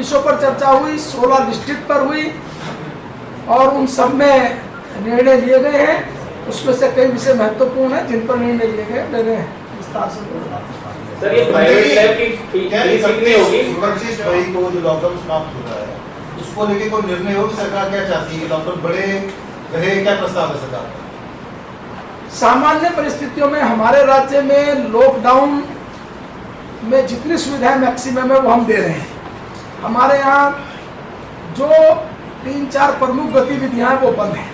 विषयों पर चर्चा हुई, 16 डिस्ट्रिक्ट पर हुई और उन सब में निर्णय लिए गए हैं। उसमें से कई विषय महत्वपूर्ण हैं जिन पर निर्णय लिए गए। मैंने विस्तार से बोला। सर, ये प्राइवेट लैब की फीस कितनी होगी? 25 मई को जो लॉकडाउन समाप्त हो रहा है उसको लेके कोई निर्णय हो कि सरकार क्या चाहती है, लॉकडाउन बढ़े रहे, क्या प्रस्ताव है सरकार का? सामान्य परिस्थितियों में हमारे राज्य में लॉकडाउन में जितनी सुविधाएं मैक्सिमम है वो हम दे रहे हैं। हमारे यहाँ जो 3-4 प्रमुख गतिविधियां हैं वो बंद हैं।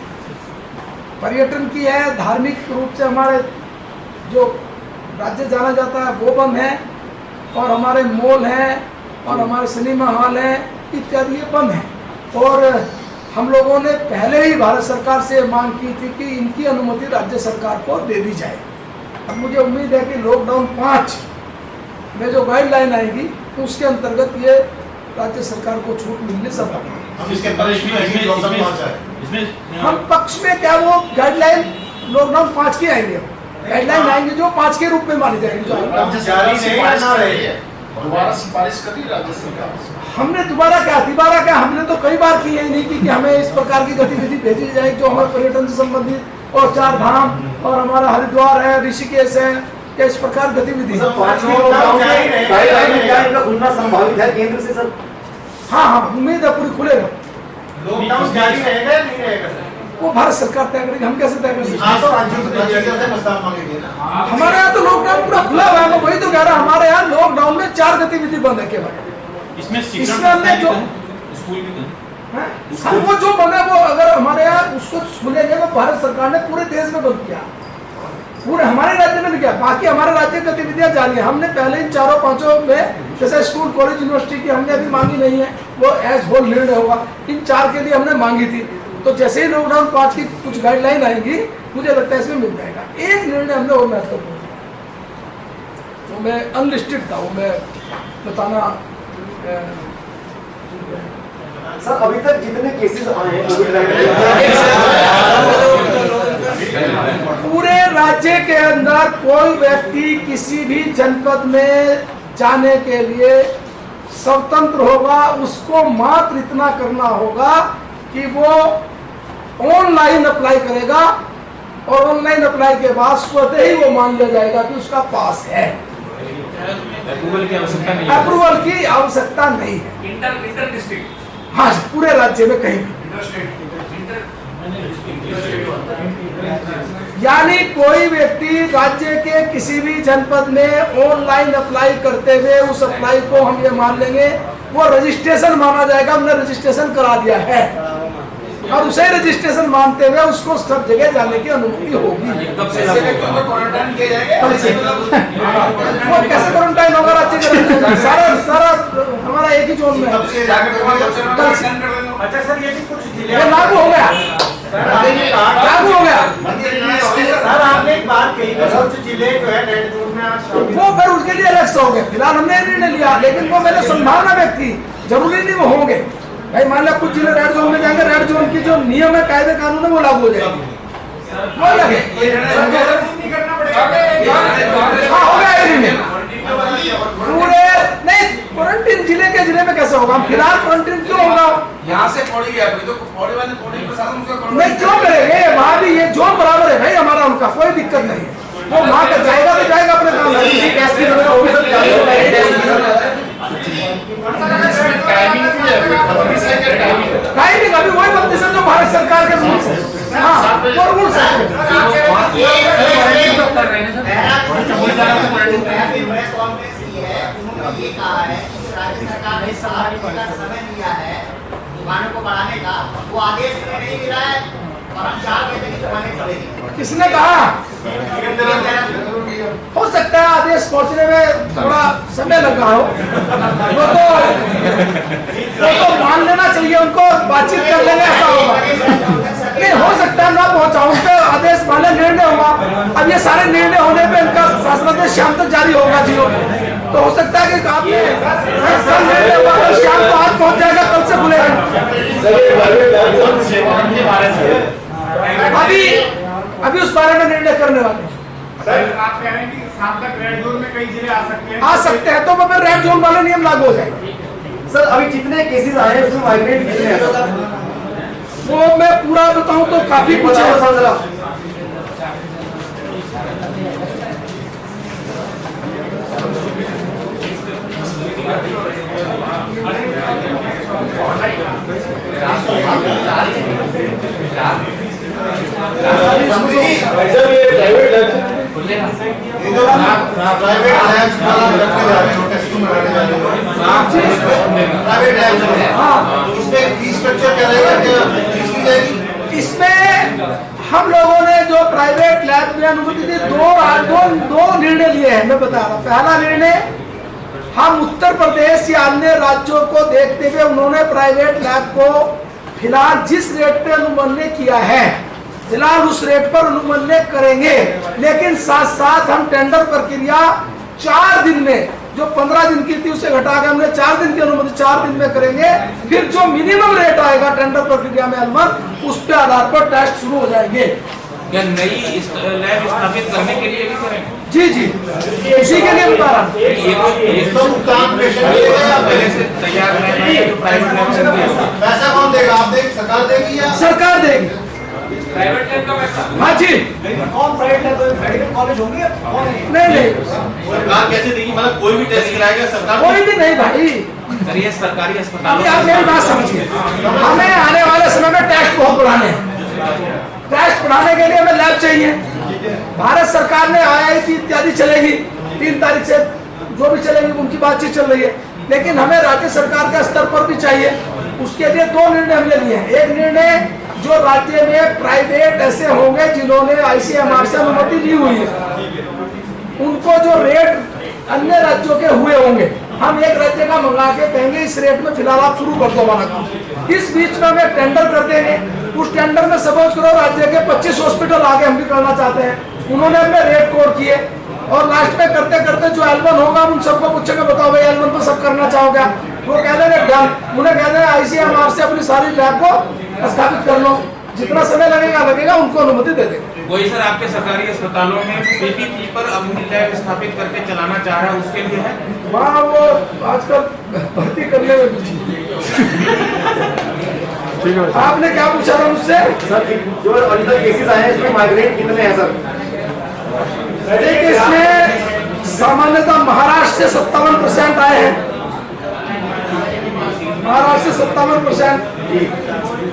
पर्यटन की है, धार्मिक रूप से हमारे जो राज्य जाना जाता है वो बंद है, और हमारे मॉल हैं और हमारे सिनेमा हॉल हैं इत्यादि ये बंद हैं। और हम लोगों ने पहले ही भारत सरकार से मांग की थी कि इनकी अनुमति राज्य सरकार को दे दी जाए। अब मुझे उम्मीद है कि लॉकडाउन 5 में जो गाइडलाइन आएगी तो उसके अंतर्गत ये राज्य सरकार को छूट मिलने संभव है। हम पक्ष में क्या वो गाइडलाइन लॉकडाउन 5 की आएंगे, गाइडलाइन आएंगे जो 5 के रूप में मानी जाएगी। दोबारा सिफारिश करी राज्य सरकार? हमने दोबारा क्या हमने तो कई बार की है, नहीं की कि हमें इस प्रकार की गतिविधि भेजी जाए जो हमारे पर्यटन से संबंधित और 4 धाम और हमारा हरिद्वार है, ऋषिकेश है, या इस प्रकार गतिविधि खुलना संभावित है केंद्र से सर? हाँ, उम्मीद है पूरी खुलेगा। लॉकडाउन जारी रहेगा या नहीं रहेगा सर? वो भारत सरकार तय करेगी, हम कैसे तय करेंगे? हाँ, हमारे यहाँ तो लॉकडाउन पूरा खुला हुआ है। मैं वही तो कह रहा हूँ, हमारे यहाँ लॉकडाउन में 4 गतिविधि बंद है केवल। इसमें हमने जो हम वो जो बंद है वो अगर हमारे यहाँ उसको खुलेंगे वो भारत सरकार ने पूरे देश में बंद किया, पूरे हमारे राज्य में नहीं किया। बाकी हमारे राज्य गतिविधियां जारी है। हमने पहले इन 4-5 में जैसे स्कूल कॉलेज यूनिवर्सिटी की हमने अभी मांगी नहीं है, वो एज होल निर्णय होगा। इन 4 के लिए हमने मांगी थी, तो जैसे ही लॉकडाउन 5 की कुछ गाइडलाइन आएंगी मुझे लगता है इसमें मिल जाएगा। एक निर्णय हमने और महत्वपूर्ण किया, वो मैं अनलिस्टेड था, वो मैं बताना। सर, अभी तक जितने केसेस आए हैं पूरे राज्य के अंदर कोई व्यक्ति किसी भी जनपद में जाने के लिए स्वतंत्र होगा। उसको मात्र इतना करना होगा कि वो ऑनलाइन अप्लाई करेगा, और ऑनलाइन अप्लाई के बाद स्वतः ही वो मान लिया जाएगा कि उसका पास है। अप्रूवल की आवश्यकता नहीं है। अप्रूवल की आवश्यकता नहीं है। इंटर डिस्ट्रिक्ट, हाँ, पूरे राज्य में कहीं भी। यानी कोई व्यक्ति राज्य के किसी भी जनपद में ऑनलाइन अप्लाई करते हुए उस अप्लाई को हम ये मान लेंगे वो रजिस्ट्रेशन माना जाएगा। हमने रजिस्ट्रेशन करा दिया है और उसे रजिस्ट्रेशन मानते हुए उसको सब जगह जाने की अनुमति होगी। कब से क्वारंटाइन किया जाएगा? वो कैसे क्वारंटाइन होगा? राज्य सारा हमारा एक ही जोन में। अच्छा सर, ये भी कुछ जिले लागू हो गया, लागू हो गया। सर, आपने एक बात कही कुछ जिले जो है रेड जोन में आज वो फिर उसके लिए अलग से हो गए। फिलहाल हमने निर्णय लिया, लेकिन वो मैंने संभावना व्यक्ति जरूरी नहीं वो होंगे। भाई मान लिया कुछ जिले रेड जोन में जाएंगे, रेड जोन की जो नियम है, कायदे कानून है वो लागू हो जाएंगे। वो लगे हाँ हो गया निर्णय पूरे। नहीं, क्वारंटीन जिले में कैसे होगा? फिलहाल क्वारंटीन क्यों होगा? यहाँ से पौड़ी गया तो पौड़ी वाले पौड़ी प्रशासन उसका नहीं क्यों करेंगे? वहाँ भी ये जोन बराबर है भाई हमारा, उनका कोई दिक्कत नहीं है। वो वहाँ का जाएगा तो जाएगा अपने काम। टाइमिंग अभी वही बत्तीस है जो भारत सरकार के रूल्स है। हाँ, वो रूल्स ये कहा है कि राज्य सरकार ने समय दिया है दुकानों को बढ़ाने का, वो आदेश में नहीं मिला है और हम 4 बजे की दुकानें चलेगी। किसने कहा? हो सकता है आदेश पहुंचने में थोड़ा समय लगा हो, वो तो मान लेना चाहिए, उनको बातचीत कर लेंगे, ऐसा होगा। नहीं हो सकता है ना पहुंचा, उस पर आदेश माने निर्णय होगा। अब ये सारे निर्णय होने पे इनका शासनादेश शाम तक जारी होगा जी, तो हो सकता है कि आपने कल निर्णय हुआ तो शाम को आज पहुंच जाएगा, कल से खुलेगा। अभी उस बारे में निर्णय करने वाले हैं। सर, आप कह रहे हैं कि शाम तक रेड जोन में कई जिले आ सकते हैं। आ सकते हैं तो फिर रेड जोन वाले नियम लागू हो जाएंगे। सर अभी कितने केसेस आए हैं उसमें माइग्रेट कितने हैं? वो मैं पूरा बताऊं तो काफी कुछ है। इसमें हम लोगों ने जो प्राइवेट लैब में अनुमति दी, दो निर्णय लिए हैं। मैं बता रहा हूँ, पहला निर्णय हम उत्तर प्रदेश या अन्य राज्यों को देखते हुए उन्होंने प्राइवेट लैब को फिलहाल जिस रेट पे अनुमन्य किया है फिलहाल उस रेट पर अनुमन्य करेंगे, लेकिन साथ साथ हम टेंडर प्रक्रिया 4 दिन में, जो 15 दिन की थी उसे घटा के हमने 4 दिन की अनुमति 4 दिन में करेंगे। फिर जो मिनिमम रेट आएगा टेंडर प्रक्रिया में अलमत, उस पे आधार पर टेस्ट शुरू हो जाएंगे। क्या नई लैब स्थापित करने के लिए भी करेंगे? जी जी, इसी के लिए बता रहा हूँ। ये तो पहले से तैयार है जो प्राइवेट लैब चलती है, पैसा कौन देगा? आप देंगे, सरकार देगी या सरकार देगी? प्राइवेट लैब का पैसा? हाँ जी। कौन प्राइवेट लैब? मेडिकल कॉलेज होंगे? नहीं, सरकार कैसे देगी? मतलब कोई भी टेस्ट कराएगा सरकार? कोई भी नहीं भाई। करिए सरकारी अस्पतालों आप मेरी बात समझिए, हमें आने वाले समय में टैक्स बहुत बढ़ाने हैं। टैक्स बढ़ाने के लिए हमें लैब चाहिए। भारत सरकार ने IIT इत्यादि चलेगी, 3 तारीख से जो भी चलेगी उनकी बातचीत चल रही है, लेकिन हमें राज्य सरकार के स्तर पर भी चाहिए। उसके लिए 2 निर्णय हमने लिए हैं। एक निर्णय, जो राज्य में प्राइवेट ऐसे होंगे जिन्होंने ICMR से अनुमति ली हुई है, उनको जो रेट अन्य राज्यों के हुए होंगे, हम एक राज्य का मंगा के कहेंगे इस रेट में फिलहाल आप शुरू कर दो हमारा काम। इस बीच में हमें टेंडर कर देंगे। उस टेंडर में सपोज करो राज्य के 25 हॉस्पिटल आगे हम भी करना चाहते हैं, उन्होंने अपने रेट कोड किए, और लास्ट में करते करते जो L1 होगा उन सबको पूछेंगे बताओ भाई L1 तो सब करना चाहोगे? वो कह देंगे डन। उन्हें कह देंगे ICMR से अपनी सारी लैब को स्थापित कर लो, जितना समय लगेगा उनको अनुमति दे देंगे। वही सर आपके सरकारी अस्पतालों में PPP पर अपनी लैब स्थापित करके चलाना चाह रहा है, उसके लिए है? वहाँ वो आजकल भर्ती करने में बिजी। आपने क्या पूछा था मुझसे? सर जो अभी तक केसेस आए हैं इसमें माइग्रेट कितने हैं सर? देखिए, इसमें सामान्यतः महाराष्ट्र से 57% आए हैं। महाराष्ट्र से 57%।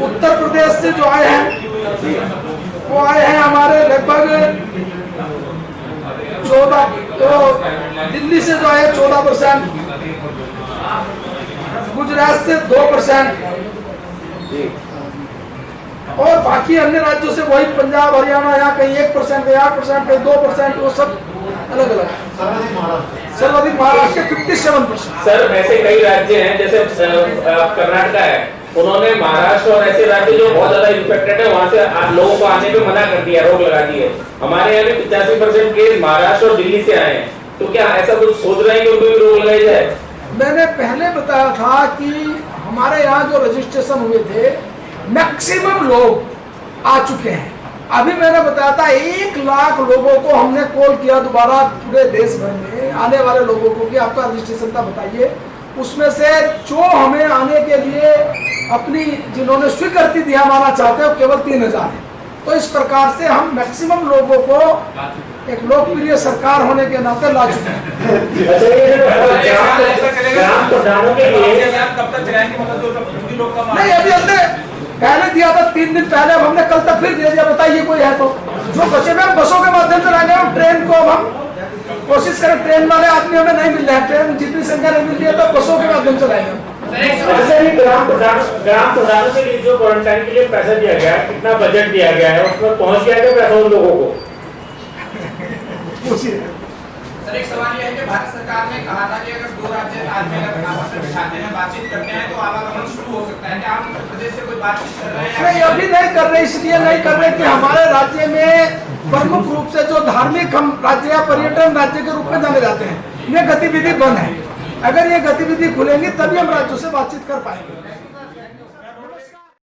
उत्तर प्रदेश से जो आए हैं वो आए हैं हमारे लगभग 14, तो दिल्ली से जो आए 14%, गुजरात से 2%, और बाकी अन्य राज्यों से वही पंजाब हरियाणा, यहाँ कहीं 1%, कहीं 8%, कहीं 2%, वो सब अलग अलग। सर्वाधिक महाराष्ट्र के 57%। सर ऐसे कई राज्य हैं, जैसे कर्नाटक है, उन्होंने महाराष्ट्र और ऐसे राज्य जो बहुत ज्यादा इन्फेक्टेड है वहाँ से लोगों को आने पे मना कर दिया, रोक लगा दी है। हमारे यहाँ भी 85% केस महाराष्ट्र और दिल्ली से आए हैं, तो क्या ऐसा कुछ सोच रहे हैं कि उनको भी रोक लगाई जाए? मैंने पहले बताया था कि हमारे यहाँ जो रजिस्ट्रेशन हुए थे मैक्सिमम लोग आ चुके हैं। अभी मैंने बताया था 1 लाख लोगों को हमने कॉल किया दोबारा पूरे देश भर में आने वाले लोगों को कि आपका रजिस्ट्रेशन था बताइए। उसमें से जो हमें आने के लिए अपनी जिन्होंने स्वीकृति दिया माना चाहते हैं केवल 3000 है। तो इस प्रकार से हम मैक्सिमम लोगों को एक लोकप्रिय सरकार होने के नाते ला चुके हैं। नहीं, अभी हमने पहले दिया था 3 दिन पहले, अब हमने कल तक फिर दे दिया। बताइए कोई है तो? जो बचे हुए हम बसों के माध्यम से लाएंगे। हम ट्रेन को अब हम कोशिश करें, ट्रेन वाले आदमी हमें नहीं मिल रहे हैं, ट्रेन जितनी संख्या नहीं मिल रही है तो बसों के माध्यम से लाएंगे। ग्राम प्रधानों के लिए जो क्वारंटाइन के लिए पैसा दिया गया है, कितना बजट दिया गया है, उसमें पहुंच गया है पैसा उन लोगों को? सर एक सवाल यह है कि भारत सरकार ने कहा था कि अगर 2 राज्य तालमेल आपस में बिठाते हैं, बातचीत करते हैं तो आवागमन शुरू हो सकता है। क्या आप उत्तर प्रदेश से कोई बातचीत कर रहे हैं? नहीं, अभी नहीं कर रहे। इसलिए नहीं कर रहे कि हमारे राज्य में प्रमुख रूप से जो धार्मिक हम राज्य या पर्यटन राज्य के रूप में जाने जाते हैं, ये गतिविधि बंद है। अगर ये गतिविधि खुलेंगी तभी हम राज्यों से बातचीत कर पाएंगे।